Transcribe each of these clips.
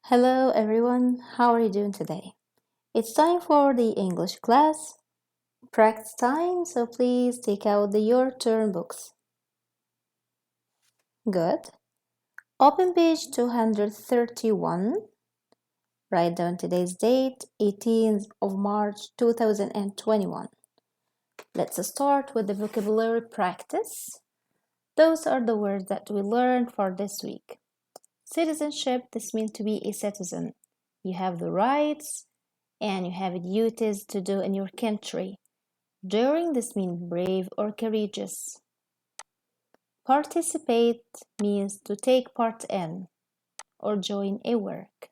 Hello everyone, how are you doing today? It's time for the English class, practice time, so please take out your turn books. Good. Open page 231. Write down today's date, 18th of March 2021. Let's start with the vocabulary practice. Those are the words that we learned for this week. Citizenship, this means to be a citizen. You have the rights and you have duties to do in your country. Daring, this means brave or courageous. Participate means to take part in or join a work.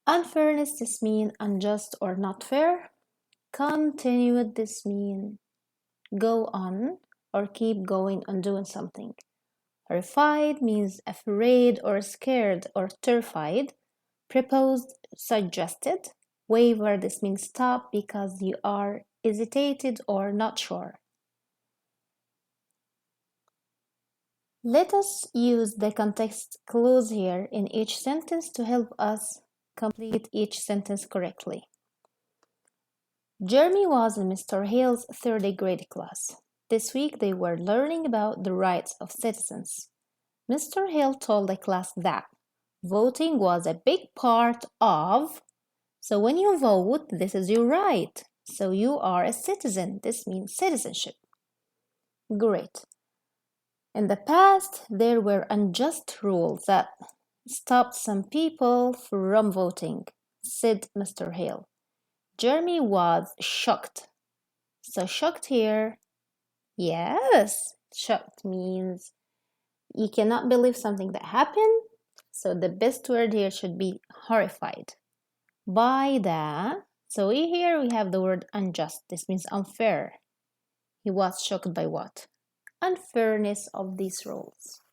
Unfairness, this means unjust or not fair. Continued, this means go on or keep going on doing something. Horrified means afraid or scared or terrified. Proposed, suggested. Waver, this means stop because you are hesitated or not sure. Let us use the context clues here in each sentence to help us complete each sentence correctly. Jeremy was in Mr. Hale's third grade class. This week they were learning about the rights of citizens. Mr. Hale told the class that voting was a big part of, so when you vote, this is your right. So you are a citizen. This means citizenship. Great. In the past, there were unjust rules that stopped some people from voting, said Mr. Hale. Jeremy was shocked. So shocked here, yes, shocked means you cannot believe something that happened. So the best word here should be horrified. By the, so here we have the word unjust. This means unfair. He was shocked by what? Unfairness of these rules.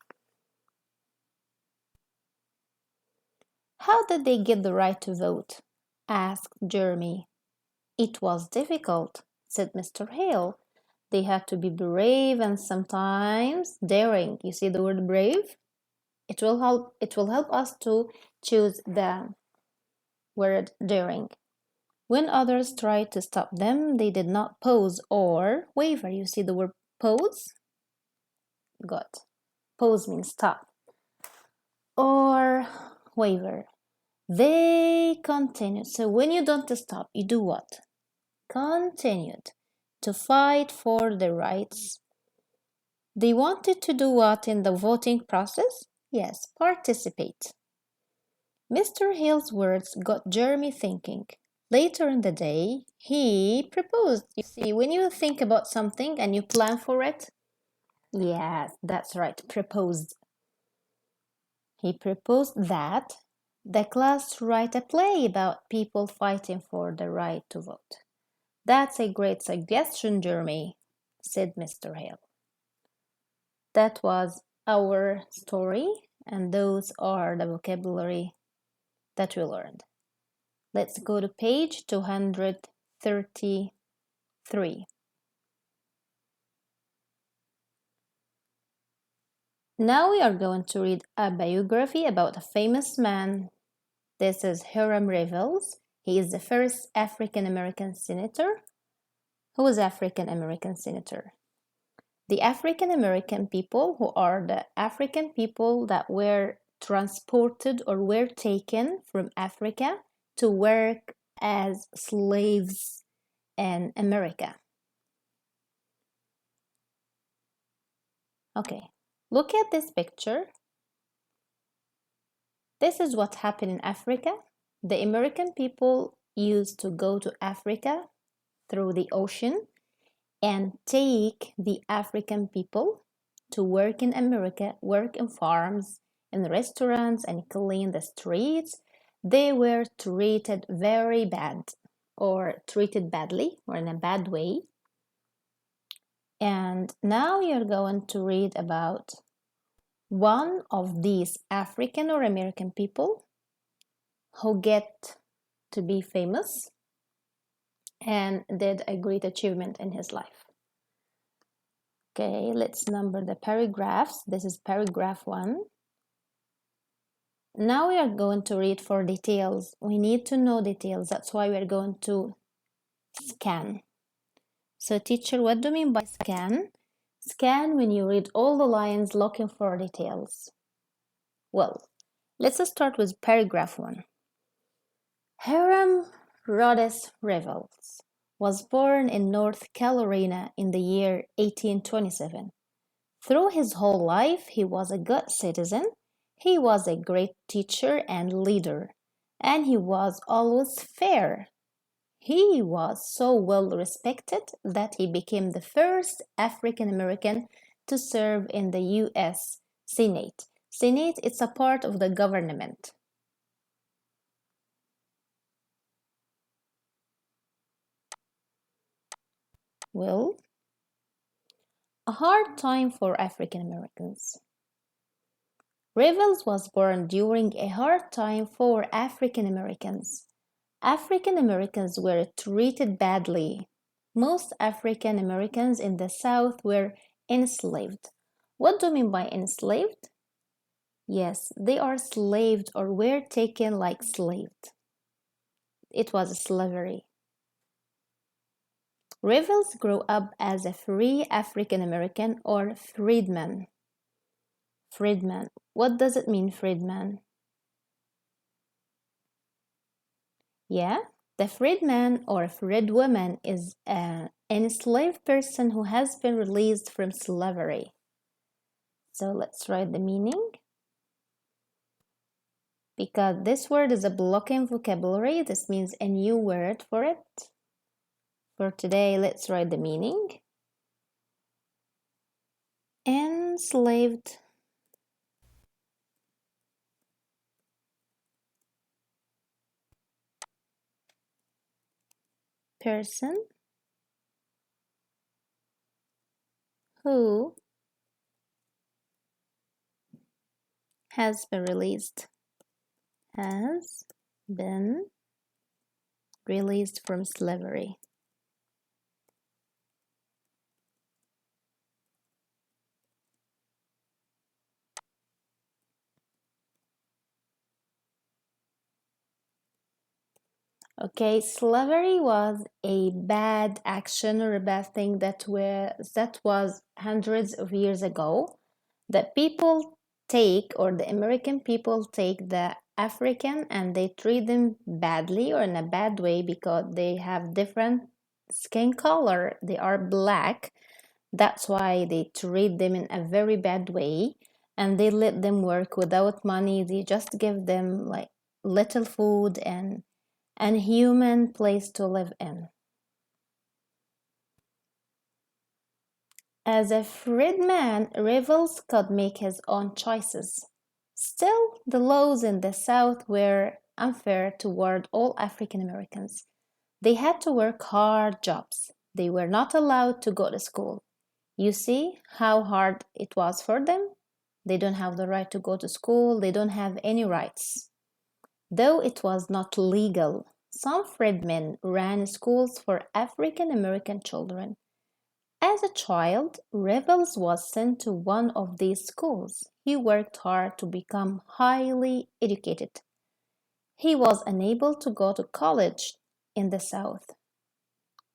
How did they get the right to vote? Asked Jeremy. It was difficult, said Mr. Hale. They had to be brave and sometimes daring. You see the word brave? It will help us to choose the word daring. When others tried to stop them, they did not pose or waver. You see the word pose? Good. Pose means stop. Or waver. They continued. So when you don't stop, you do what? Continued to fight for their rights. They wanted to do what in the voting process? Yes, participate. Mr. Hill's words got Jeremy thinking. Later in the day, he proposed. You see, when you think about something and you plan for it, yes, that's right, proposed. He proposed that the class write a play about people fighting for the right to vote. That's a great suggestion, Jeremy, said Mr. Hale. That was our story, and those are the vocabulary that we learned. Let's go to page 233. Now we are going to read a biography about a famous man. This is Hiram Revels. He is the first African American senator. Who was African American senator? The African American people, who are the African people that were transported or were taken from Africa to work as slaves in America. Okay, look at this picture. This is what happened in Africa. The American people used to go to Africa through the ocean and take the African people to work in America, work in farms, in restaurants, and clean the streets. They were treated very bad or treated badly or in a bad way. And now you're going to read about one of these African or American people who get to be famous and did a great achievement in his life. Okay, let's number the paragraphs. This is paragraph 1. Now we are going to read for details. We need to know details. That's why we are going to scan. So teacher, what do you mean by scan? Scan when you read all the lines looking for details. Well, let's start with paragraph 1. Hiram Rhodes Revels was born in North Carolina in the year 1827. Through his whole life, he was a good citizen, he was a great teacher and leader, and he was always fair. He was so well respected that he became the first African American to serve in the U.S. Senate. Senate is a part of the government. Well, a hard time for African Americans. Revels was born during a hard time for African Americans. African Americans were treated badly. Most African Americans in the South were enslaved. What do you mean by enslaved? Yes, they are slaved or were taken like slaved. It was slavery. Revels grew up as a free African American or freedman. Freedman. What does it mean, freedman? Yeah, the freedman or freedwoman is an enslaved person who has been released from slavery. So let's write the meaning. Because this word is a blocking vocabulary, this means a new word for it. For today, let's write the meaning. Enslaved person who has been released. Has been released from slavery. Okay, slavery was a bad action or a bad thing that was hundreds of years ago. That people take, or the American people take the African and they treat them badly or in a bad way because they have different skin color. They are black. That's why they treat them in a very bad way and they let them work without money. They just give them like little food and human place to live in. As a freedman, Revels could make his own choices. Still, the laws in the South were unfair toward all African Americans. They had to work hard jobs. They were not allowed to go to school. You see how hard it was for them? They don't have the right to go to school. They don't have any rights. Though it was not legal, some freedmen ran schools for African American children. As a child, Revels was sent to one of these schools. He worked hard to become highly educated. He was unable to go to college in the South,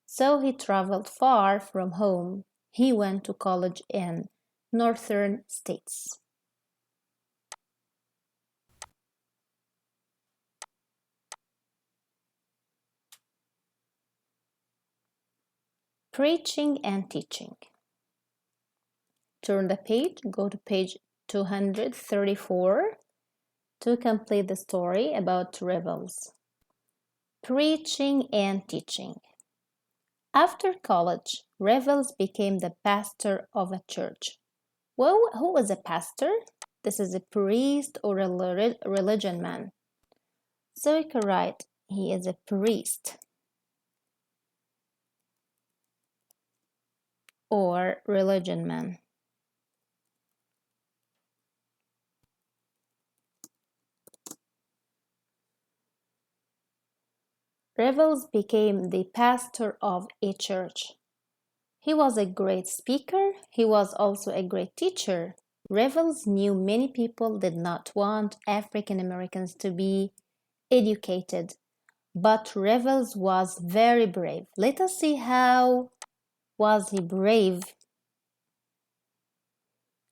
so he traveled far from home. He went to college in northern states. Preaching and teaching. Turn the page, go to page 234 to complete the story about Revels. Preaching and teaching. After college, Revels became the pastor of a church. Well, who is a pastor? This is a priest or a religion man. So you can write, he is a priest or religion man. Revels became the pastor of a church. He was a great speaker. He was also a great teacher. Revels knew many people did not want African Americans to be educated, but Revels was very brave. Let us see how was he brave.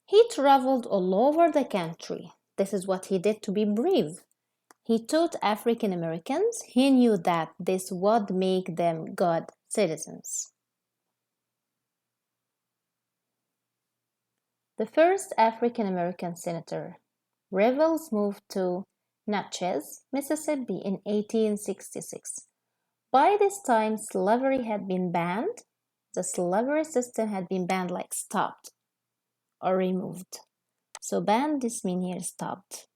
He traveled all over the country. This is what he did to be brave. He taught African Americans. He knew that this would make them good citizens. The first African American senator, Revels, moved to Natchez, Mississippi in 1866. By this time, slavery had been banned. The slavery system had been banned, like stopped or removed. So banned, this means here stopped.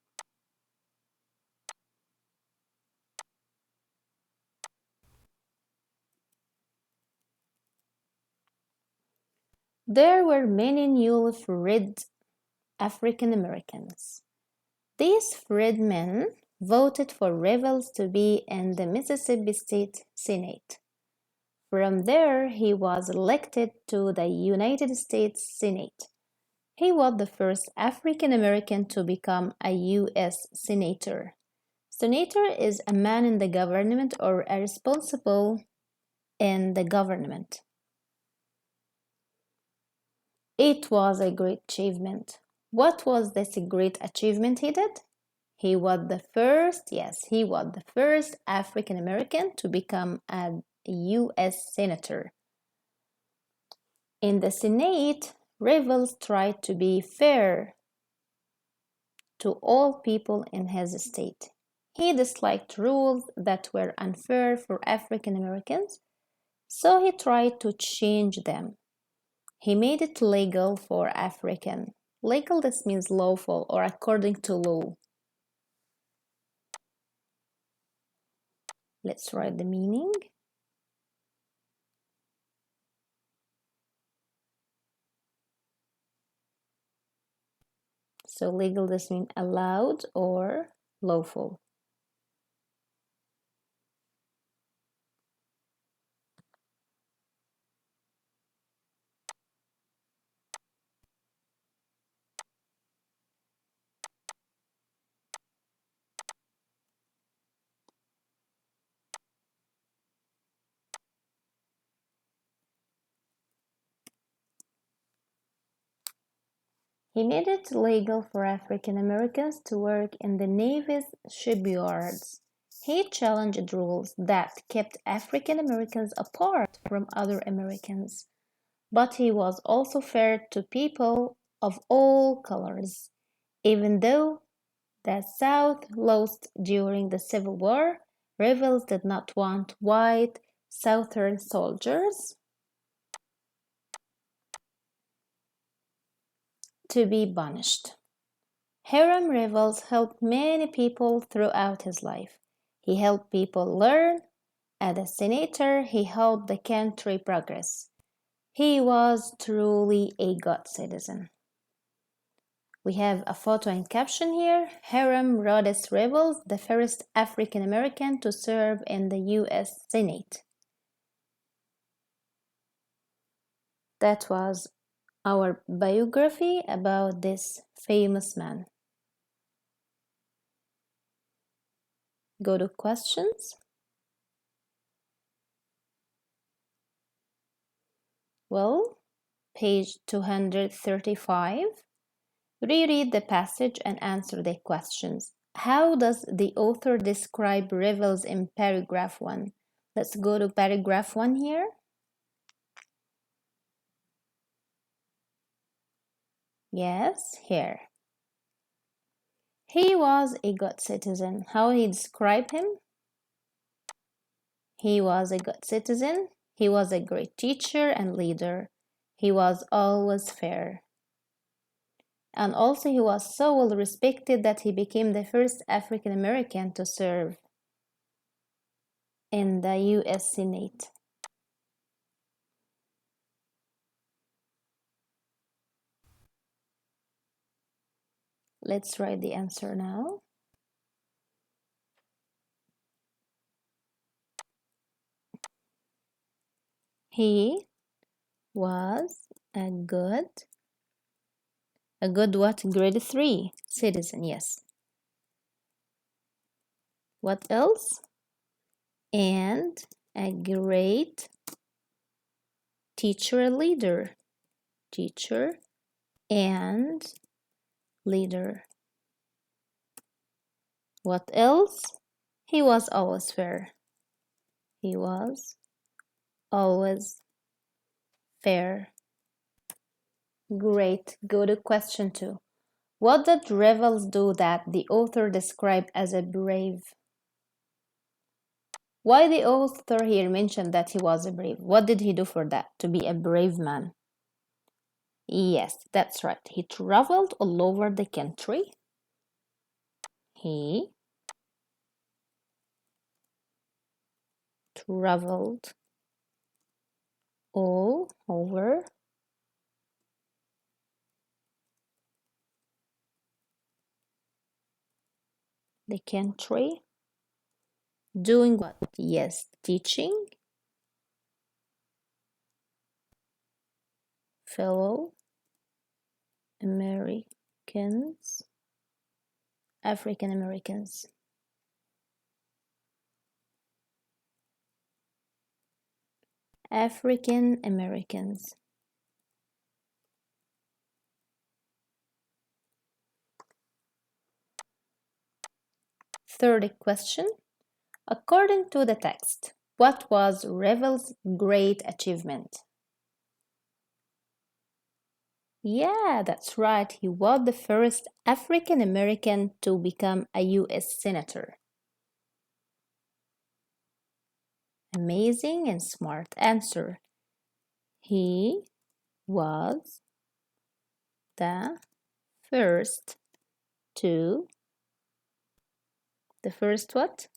There were many newly freed African Americans. These freed men voted for Revels to be in the Mississippi State Senate. From there, he was elected to the United States Senate. He was the first African American to become a U.S. Senator. Senator is a man in the government or a responsible in the government. It was a great achievement. What was this great achievement he did? He was the first, yes, he was the first African American to become a U.S. Senator. In the Senate, Revels tried to be fair to all people in his state. He disliked rules that were unfair for African Americans, so he tried to change them. He made it legal for African. Legal, this means lawful or according to law. Let's write the meaning. So legal, this means allowed or lawful. He made it legal for African Americans to work in the Navy's shipyards. He challenged rules that kept African Americans apart from other Americans. But he was also fair to people of all colors. Even though the South lost during the Civil War, Revels did not want white Southern soldiers to be punished. Hiram Revels helped many people throughout his life. He helped people learn. As a senator, he helped the country progress. He was truly a good citizen. We have a photo and caption here. Hiram Rhodes Revels, the first African American to serve in the U.S. Senate. That was our biography about this famous man. Go to questions. Well, page 235. Reread the passage and answer the questions. How does the author describe Revels in paragraph 1? Let's go to paragraph 1 here. Yes, here. He was a good citizen. How he describe him? He was a good citizen. He was a great teacher and leader. He was always fair. And also he was so well respected that he became the first African American to serve in the U.S. Senate. Let's write the answer now. He was a good A good what? Grade 3 citizen, yes. What else? And a great teacher leader. Teacher and leader. What else? He was always fair. He was always fair. Great. Go to question 2. What did Revels do that the author described as a brave? Why the author here mentioned that he was a brave? What did he do for that? To be a brave man? Yes, that's right. He traveled all over the country. He traveled all over the country. Doing what? Yes, teaching fellow Americans, African Americans. African Americans. Third question. According to the text, what was Revels' great achievement? Yeah, that's right. He was the first African American to become a US Senator. Amazing and smart answer. He was the first to, the first what?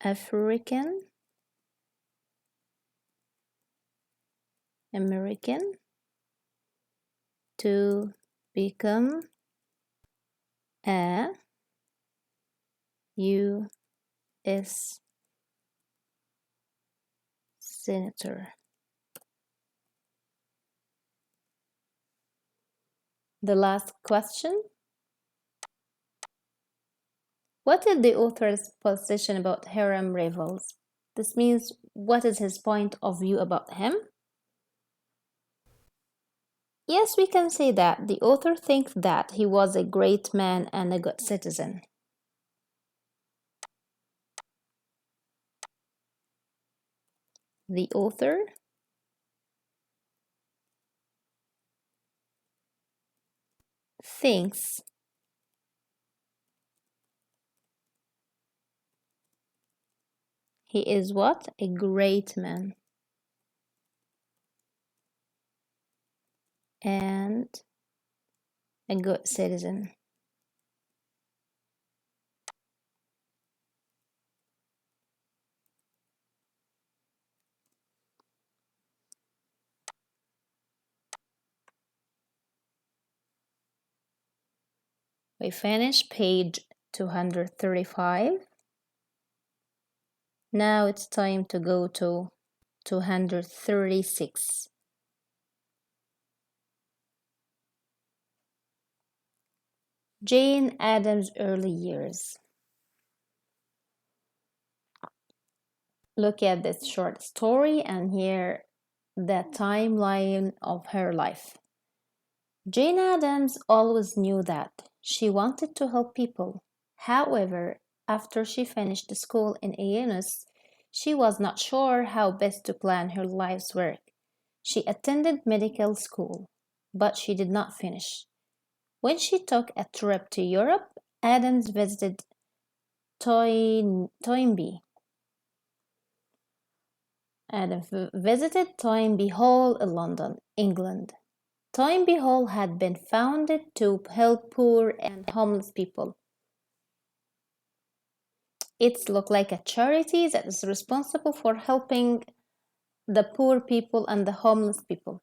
African American to become a US Senator. The last question. What is the author's position about Hiram Revels? This means, what is his point of view about him? Yes, we can say that. The author thinks that he was a great man and a good citizen. The author thinks he is what? A great man and a good citizen. We finished page 235. Now it's time to go to 236. Jane Addams' early years. Look at this short story and hear the timeline of her life. Jane Addams always knew that she wanted to help people. However, after she finished school in Illinois, she was not sure how best to plan her life's work. She attended medical school, but she did not finish. When she took a trip to Europe, Addams visited Toynbee. Adams visited Toynbee Hall in London, England. Toynbee Hall had been founded to help poor and homeless people. It looked like a charity that is responsible for helping the poor people and the homeless people.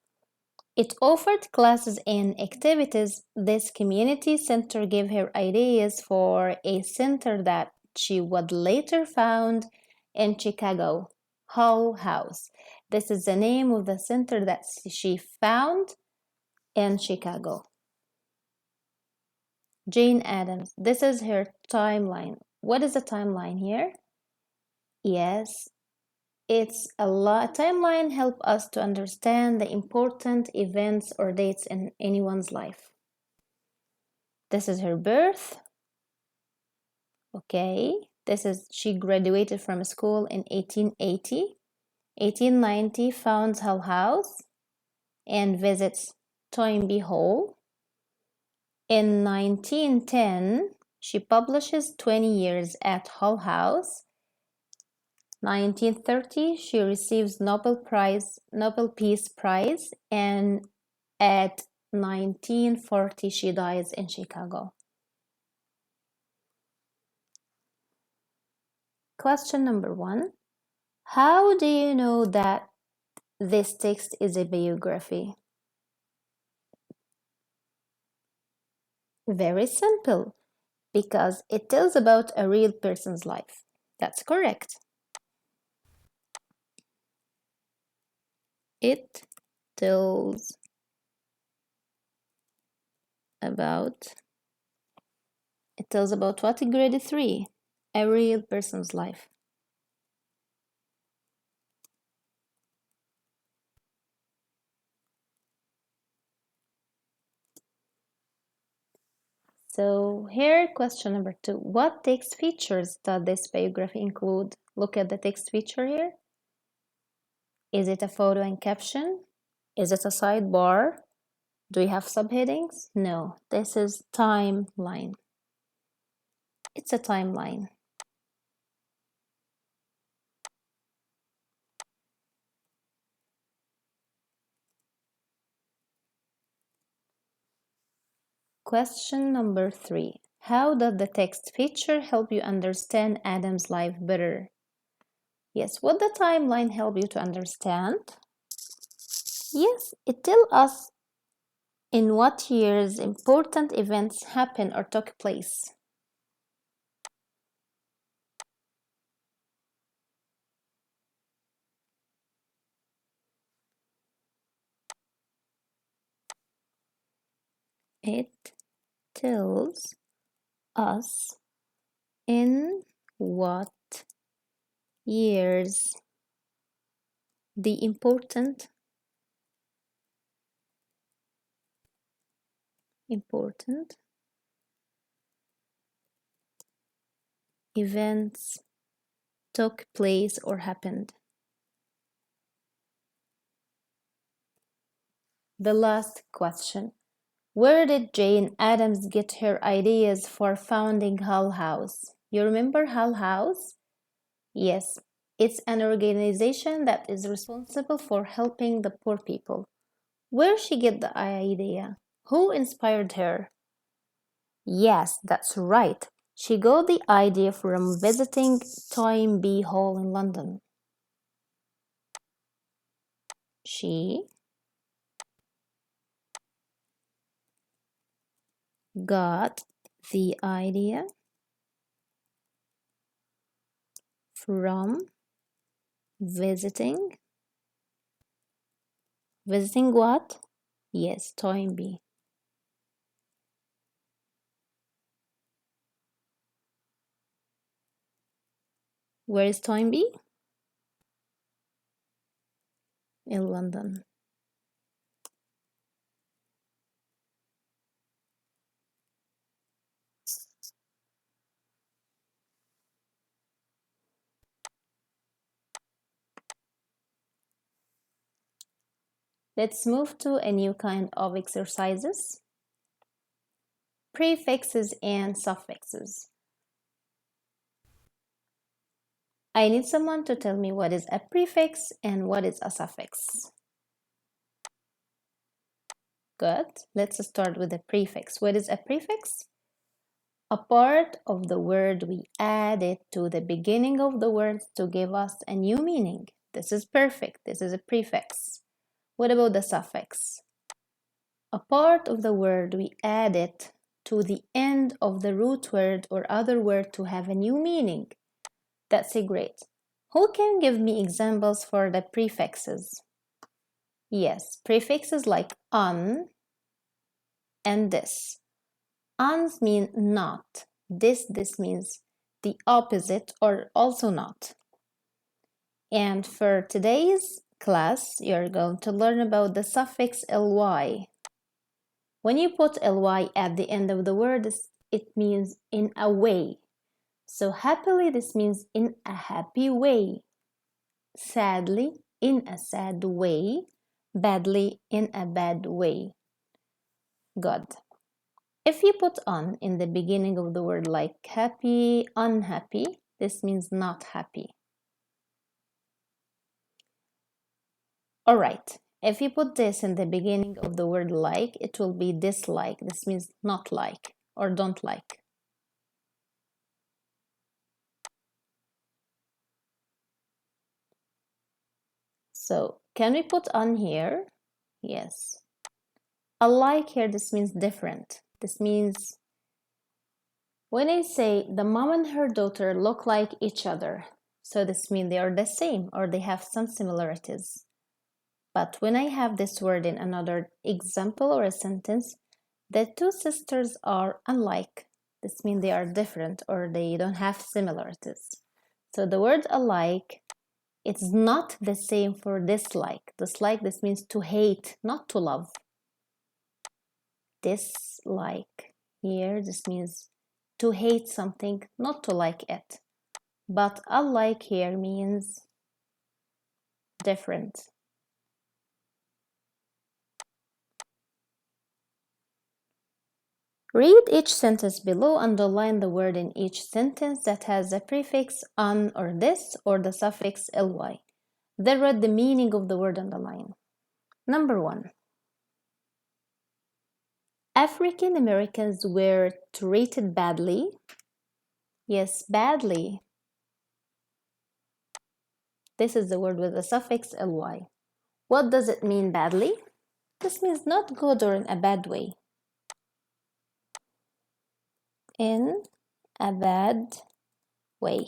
It offered classes and activities. This community center gave her ideas for a center that she would later found in Chicago, Hull House. This is the name of the center that she found in Chicago. Jane Addams. This is her timeline. What is the timeline here? Yes, it's a lot. Timeline help us to understand the important events or dates in anyone's life. This is her birth. Okay, she graduated from school in 1880. 1890 founds Hull House and visits Toynbee Hall. In 1910, she publishes 20 Years at Hull House. 1930, she receives Nobel Peace Prize, and at 1940, she dies in Chicago. Question number 1. How do you know that this text is a biography? Very simple, because it tells about a real person's life. That's correct. It tells about what? Grade 3, a real person's life. So here, question number 2. What text features does this biography include? Look at the text feature here. Is it a photo and caption? Is it a sidebar? Do we have subheadings? No, this is timeline. It's a timeline. Question number 3. How does the text feature help you understand Adam's life better? Yes, what the timeline help you to understand? Yes, it tells us in what years important events happened or took place. It tells us in what years the important events took place or happened. The last question. Where did Jane Addams get her ideas for founding Hull House? You remember Hull House? Yes, it's an organization that is responsible for helping the poor people. Where she get the idea? Who inspired her? Yes, that's right. She got the idea from visiting Toynbee Hall in London. She got the idea from visiting what? Yes, Toynbee. Where is Toynbee? In London. Let's move to a new kind of exercises. Prefixes and suffixes. I need someone to tell me what is a prefix and what is a suffix. Good. Let's start with a prefix. What is a prefix? A part of the word we added to the beginning of the word to give us a new meaning. This is perfect. This is a prefix. What about the suffix? A part of the word we added to the end of the root word or other word to have a new meaning. That's great. Who can give me examples for the prefixes? Yes, prefixes like on and this. Ans mean not. This means the opposite or also not. And for today's class, you're going to learn about the suffix ly. When you put ly at the end of the word, it means in a way. So happily, this means in a happy way. Sadly, in a sad way. Badly, in a bad way. Good. If you put on in the beginning of the word like happy, unhappy, this means not happy. Alright, if you put this in the beginning of the word like, it will be dislike. This means not like or don't like. So, can we put on here? Yes. Alike here, this means different. This means when I say the mom and her daughter look like each other, so this means they are the same or they have some similarities. But when I have this word in another example or a sentence, the two sisters are unlike. This means they are different or they don't have similarities. So the word alike, it's not the same for dislike. Dislike, this means to hate, not to love. Dislike here, this means to hate something, not to like it. But alike here means different. Read each sentence below, underline the word in each sentence that has the prefix on or this or the suffix ly. Then read the meaning of the word underline. Number 1. African Americans were treated badly. Yes, badly. This is the word with the suffix ly. What does it mean badly? This means not good or in a bad way. In a bad way.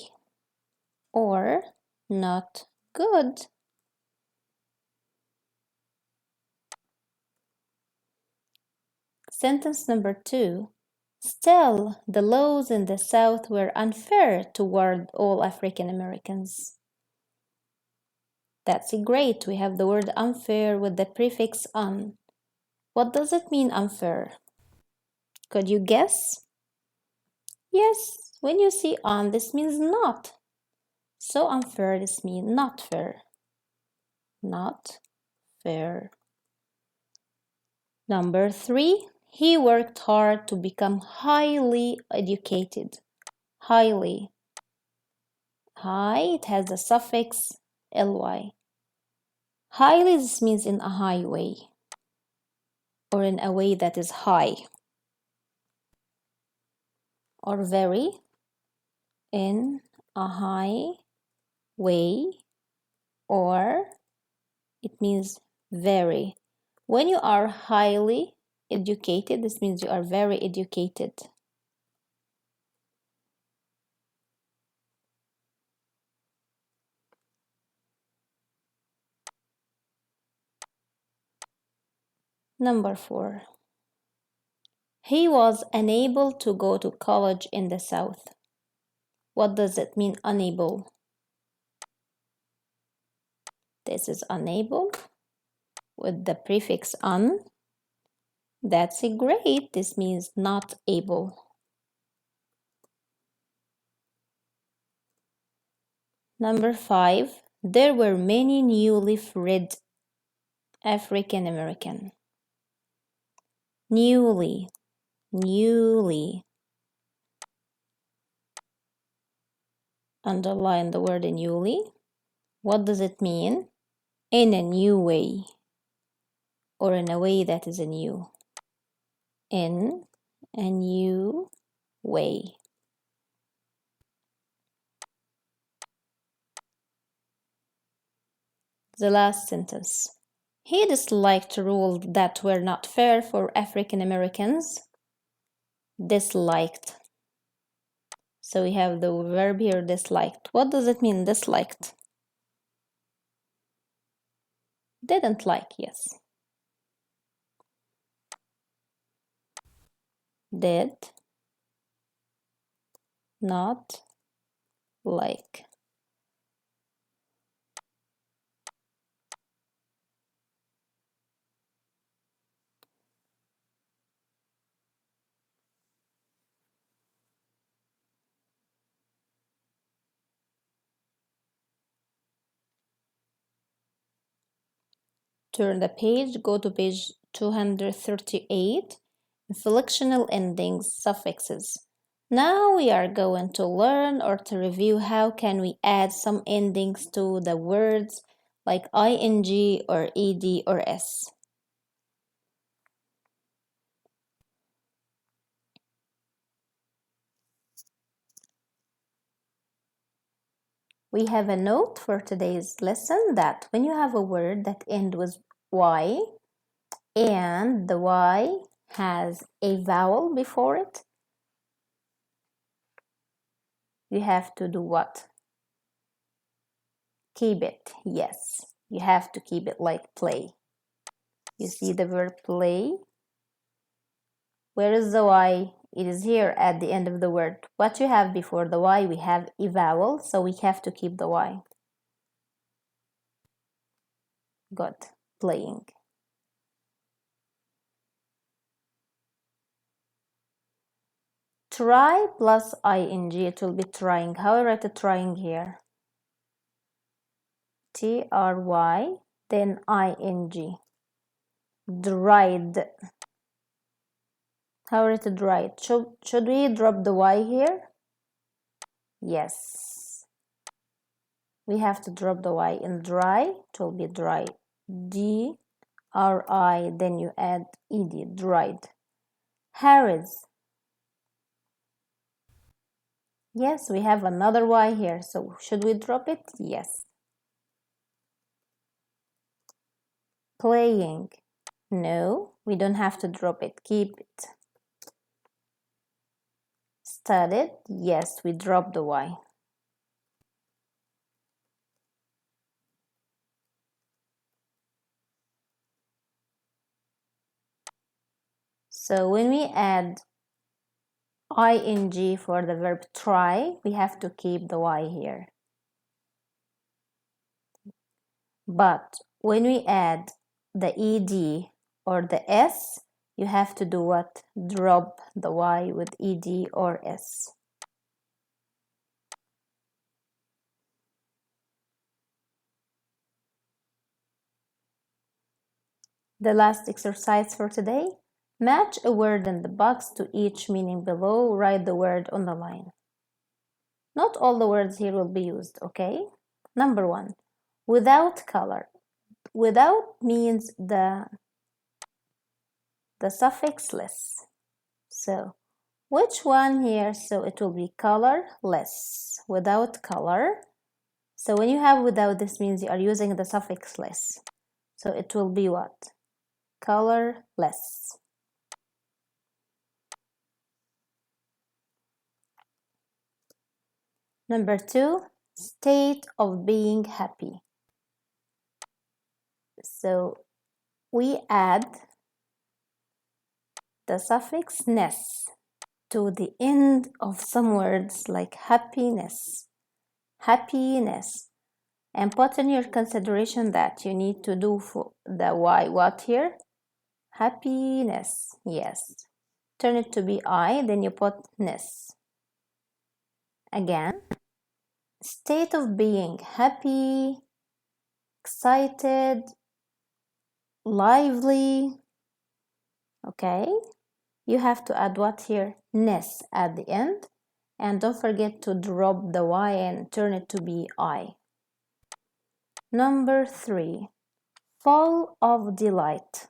Or not good. Sentence number 2. Still, the laws in the South were unfair toward all African Americans. That's great. We have the word unfair with the prefix un. What does it mean, unfair? Could you guess? Yes, when you see on, this means not. So unfair, this means not fair. Not fair. Number 3, he worked hard to become highly educated. Highly. High, it has the suffix ly. Highly, this means in a high way or in a way that is high. Or very, in a high way, or it means very. When you are highly educated, this means you are very educated. Number 4. He was unable to go to college in the South. What does it mean, unable? This is unable with the prefix un. That's great. This means not able. Number 5. There were many newly freed African American. Newly. Underline the word newly. What does it mean? In a new way or in a way that is new. In a new way. The last sentence. He disliked rules that were not fair for African Americans. Disliked. So we have the verb here, disliked. What does it mean, disliked? Didn't like, yes. Did not like. Turn the page, go to page 238, inflectional endings, suffixes. Now we are going to learn or to review how can we add some endings to the words like ing or ed or s. We have a note for today's lesson that when you have a word that ends with y and the y has a vowel before it, you have to do what? Keep it. Yes, you have to keep it like play. You see the verb play? Where is the y? It is here at the end of the word. What you have before the y? We have a vowel, so we have to keep the y. Good. Playing. Try plus ing, it will be trying. How I write a trying here? T-R-Y, then ing. Dried. How I write a dried? Should we drop the y here? Yes. We have to drop the y in dry. It will be dry. D-R-I, then you add ed, dried. Harris. Yes, we have another y here, so should we drop it? Yes. Playing. No, we don't have to drop it. Keep it. Studied. Yes, we drop the y. So when we add ing for the verb try, we have to keep the y here. But when we add the ed or the s, you have to do what? Drop the y with ed or s. The last exercise for today. Match a word in the box to each meaning below. Write the word on the line. Not all the words here will be used, okay? Number 1, without color. Without means the suffix less. So, which one here? So it will be colorless. Without color. So when you have without, this means you are using the suffix less. So it will be what? Colorless. Number 2, state of being happy. So we add the suffix ness to the end of some words like happiness, happiness, and put in your consideration that you need to do for the y what here? Happiness. Yes. Turn it to be I, then you put ness. Again, state of being happy, excited, lively. Okay, you have to add what here? Ness at the end, and don't forget to drop the y and turn it to be I. Number 3, full of delight.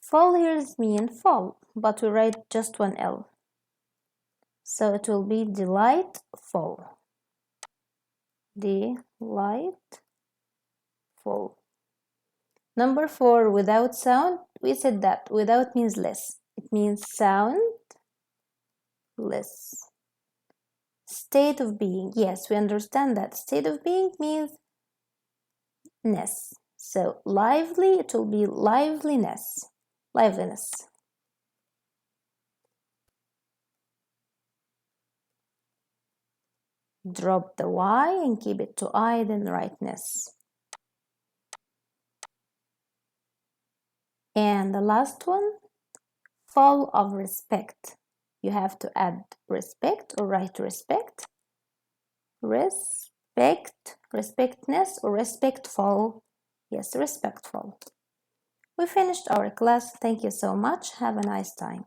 Full here means full, but we write just one L. So it will be delightful. Delightful. Number 4, without sound. We said that without means less. It means sound less. State of being. Yes, we understand that. State of being means ness. So lively, it will be liveliness. Liveliness. Drop the Y and keep it to I, then rightness. And the last one, full of respect. You have to add respect or write respect. Respect, respectness or respectful. Yes, respectful. We finished our class. Thank you so much. Have a nice time.